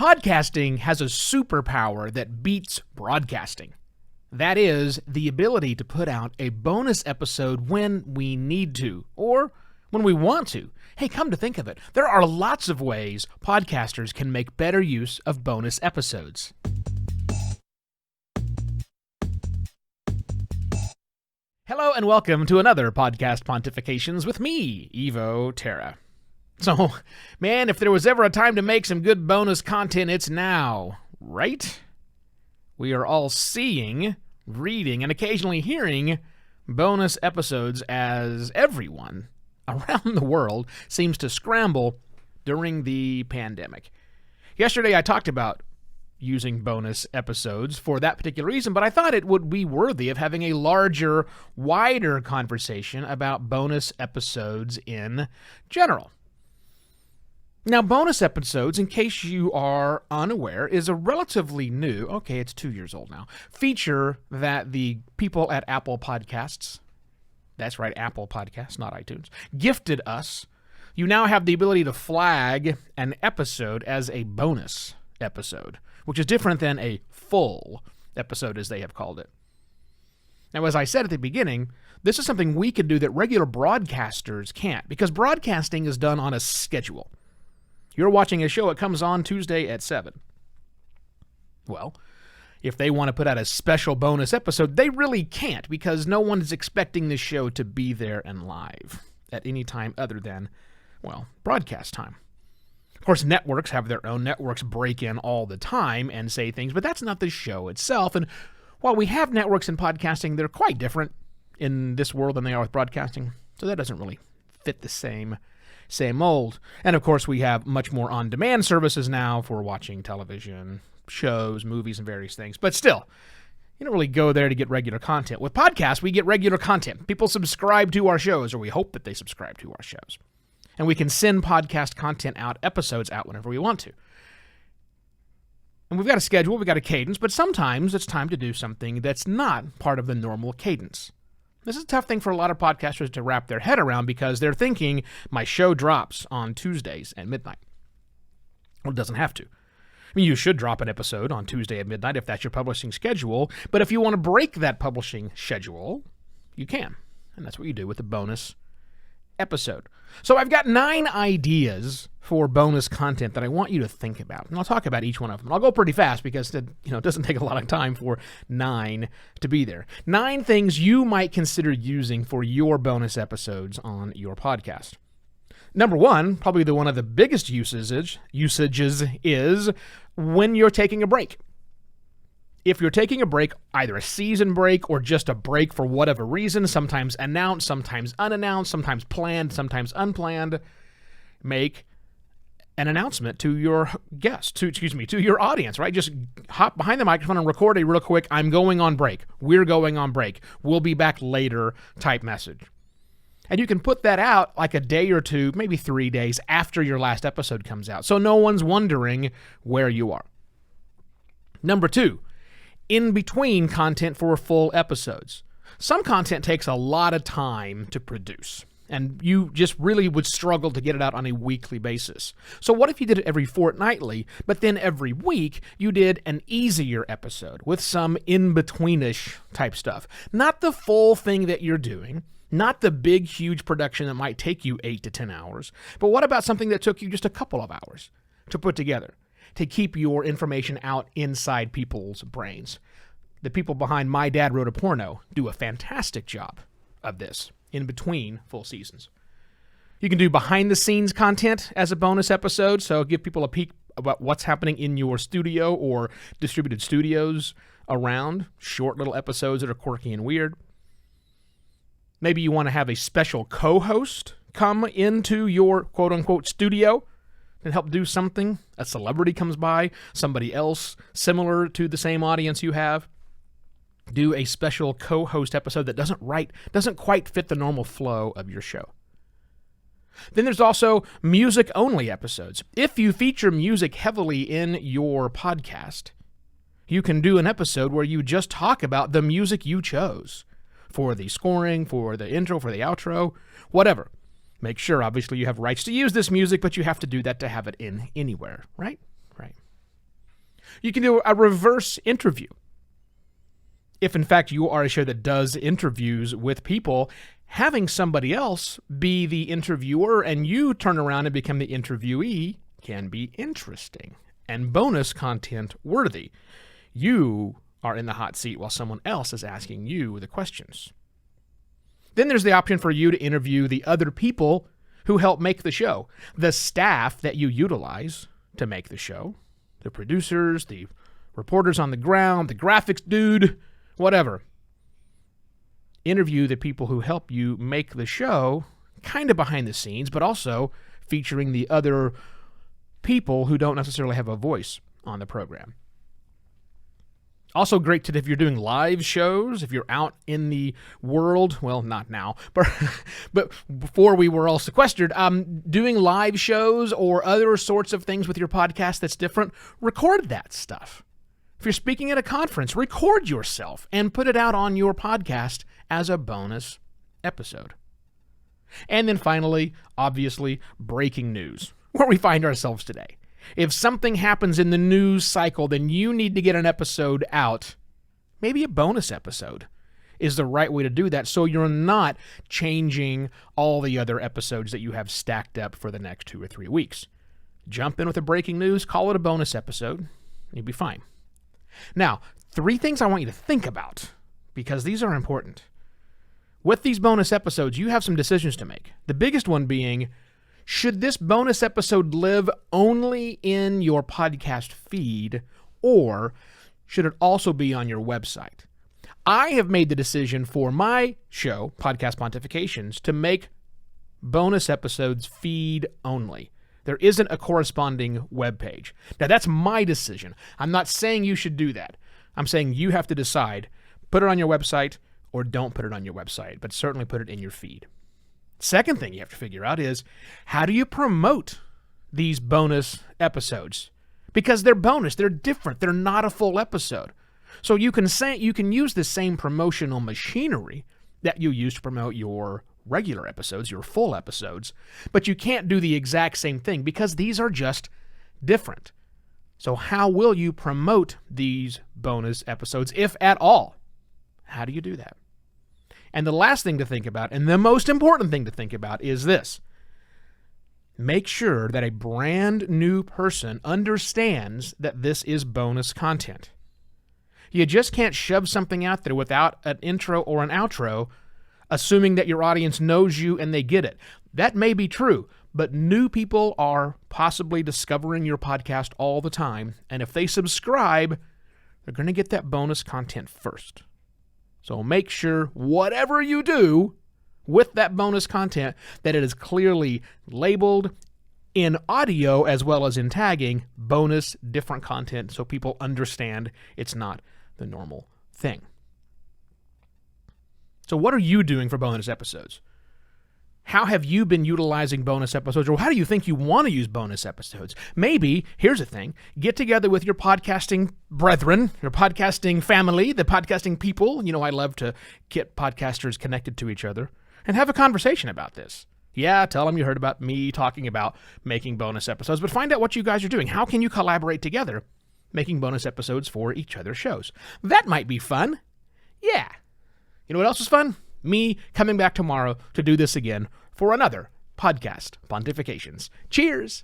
Podcasting has a superpower that beats broadcasting. That is the ability to put out a bonus episode when we need to, or when we want to. Hey, come to think of it, there are lots of ways podcasters can make better use of bonus episodes. Hello and welcome to another Podcast Pontifications with me, Evo Terra. So, man, if there was ever a time to make some good bonus content, it's now, right? We are all seeing, reading, and occasionally hearing bonus episodes as everyone around the world seems to scramble during the pandemic. Yesterday I talked about using bonus episodes for that particular reason, but I thought it would be worthy of having a larger, wider conversation about bonus episodes in general. Now, bonus episodes, in case you are unaware, is a relatively new, it's 2 years old now, feature that the people at Apple Podcasts, that's right, Apple Podcasts, not iTunes, gifted us. You now have the ability to flag an episode as a bonus episode, which is different than a full episode, as they have called it. Now, as I said at the beginning, this is something we can do that regular broadcasters can't, because broadcasting is done on a schedule. You're watching a show, it comes on Tuesday at 7. Well, if they want to put out a special bonus episode, they really can't, because no one is expecting the show to be there and live at any time other than, broadcast time. Of course, networks have their own. Networks break in all the time and say things, but that's not the show itself. And while we have networks in podcasting, they're quite different in this world than they are with broadcasting, so that doesn't really fit the same mold. And of course, we have much more on-demand services now for watching television, shows, movies, and various things. But still, you don't really go there to get regular content. With podcasts, we get regular content. People subscribe to our shows, or we hope that they subscribe to our shows. And we can send podcast content out, episodes out whenever we want to. And we've got a schedule, we've got a cadence, but sometimes it's time to do something that's not part of the normal cadence. This is a tough thing for a lot of podcasters to wrap their head around, because they're thinking, my show drops on Tuesdays at midnight. Well, it doesn't have to. I mean, you should drop an episode on Tuesday at midnight if that's your publishing schedule, but if you want to break that publishing schedule, you can. And that's what you do with a bonus episode. So I've got 9 ideas for bonus content that I want you to think about, and I'll talk about each one of them. I'll go pretty fast because it doesn't take a lot of time for 9 to be there. 9 things you might consider using for your bonus episodes on your podcast. Number 1, probably one of the biggest usages is when you're taking a break. If you're taking a break, either a season break or just a break for whatever reason, sometimes announced, sometimes unannounced, sometimes planned, sometimes unplanned, make an announcement to your guests, to your audience, right? Just hop behind the microphone and record a real quick, I'm going on break. We're going on break. We'll be back later type message. And you can put that out like a day or 2, maybe 3 days after your last episode comes out, so no one's wondering where you are. Number 2, in between content for full episodes. Some content takes a lot of time to produce, and you just really would struggle to get it out on a weekly basis. So what if you did it every fortnightly, but then every week you did an easier episode with some in-betweenish type stuff? Not the full thing that you're doing, not the big, huge production that might take you 8 to 10 hours, but what about something that took you just a couple of hours to put together, to keep your information out inside people's brains? The people behind My Dad Wrote a Porno do a fantastic job of this in between full seasons. You can do behind-the-scenes content as a bonus episode, so give people a peek about what's happening in your studio or distributed studios around, short little episodes that are quirky and weird. Maybe you want to have a special co-host come into your quote-unquote studio and help do something. A celebrity comes by, somebody else similar to the same audience you have. Do a special co-host episode that doesn't quite fit the normal flow of your show. Then there's also music-only episodes. If you feature music heavily in your podcast, you can do an episode where you just talk about the music you chose for the scoring, for the intro, for the outro, whatever. Make sure, obviously, you have rights to use this music, but you have to do that to have it in anywhere, right? Right. You can do a reverse interview. If, in fact, you are a show that does interviews with people, having somebody else be the interviewer and you turn around and become the interviewee can be interesting and bonus content worthy. You are in the hot seat while someone else is asking you the questions. Then there's the option for you to interview the other people who help make the show, the staff that you utilize to make the show, the producers, the reporters on the ground, the graphics dude, whatever. Interview the people who help you make the show, kind of behind the scenes, but also featuring the other people who don't necessarily have a voice on the program. Also great if you're doing live shows, if you're out in the world, well, not now, but before we were all sequestered, doing live shows or other sorts of things with your podcast that's different, record that stuff. If you're speaking at a conference, record yourself and put it out on your podcast as a bonus episode. And then finally, obviously, breaking news, where we find ourselves today. If something happens in the news cycle, then you need to get an episode out. Maybe a bonus episode is the right way to do that, so you're not changing all the other episodes that you have stacked up for the next 2 or 3 weeks. Jump in with a breaking news, call it a bonus episode, and you'll be fine. Now, 3 things I want you to think about, because these are important. With these bonus episodes, you have some decisions to make. The biggest one being, should this bonus episode live only in your podcast feed, or should it also be on your website? I have made the decision for my show, Podcast Pontifications, to make bonus episodes feed only. There isn't a corresponding web page. Now, that's my decision. I'm not saying you should do that. I'm saying you have to decide, put it on your website or don't put it on your website, but certainly put it in your feed. Second thing you have to figure out is, how do you promote these bonus episodes? Because they're bonus, they're different, they're not a full episode. So you can use the same promotional machinery that you use to promote your regular episodes, your full episodes, but you can't do the exact same thing because these are just different. So how will you promote these bonus episodes, if at all? How do you do that? And the last thing to think about, and the most important thing to think about, is this. Make sure that a brand new person understands that this is bonus content. You just can't shove something out there without an intro or an outro, assuming that your audience knows you and they get it. That may be true, but new people are possibly discovering your podcast all the time, and if they subscribe, they're going to get that bonus content first. So make sure whatever you do with that bonus content, that it is clearly labeled in audio as well as in tagging, bonus, different content, so people understand it's not the normal thing. So what are you doing for bonus episodes? How have you been utilizing bonus episodes, or how do you think you want to use bonus episodes? Maybe, here's the thing, get together with your podcasting brethren, your podcasting family, the podcasting people. You know, I love to get podcasters connected to each other and have a conversation about this. Yeah, tell them you heard about me talking about making bonus episodes, but find out what you guys are doing. How can you collaborate together making bonus episodes for each other's shows? That might be fun. Yeah. You know what else is fun? Me coming back tomorrow to do this again for another Podcast Pontifications. Cheers!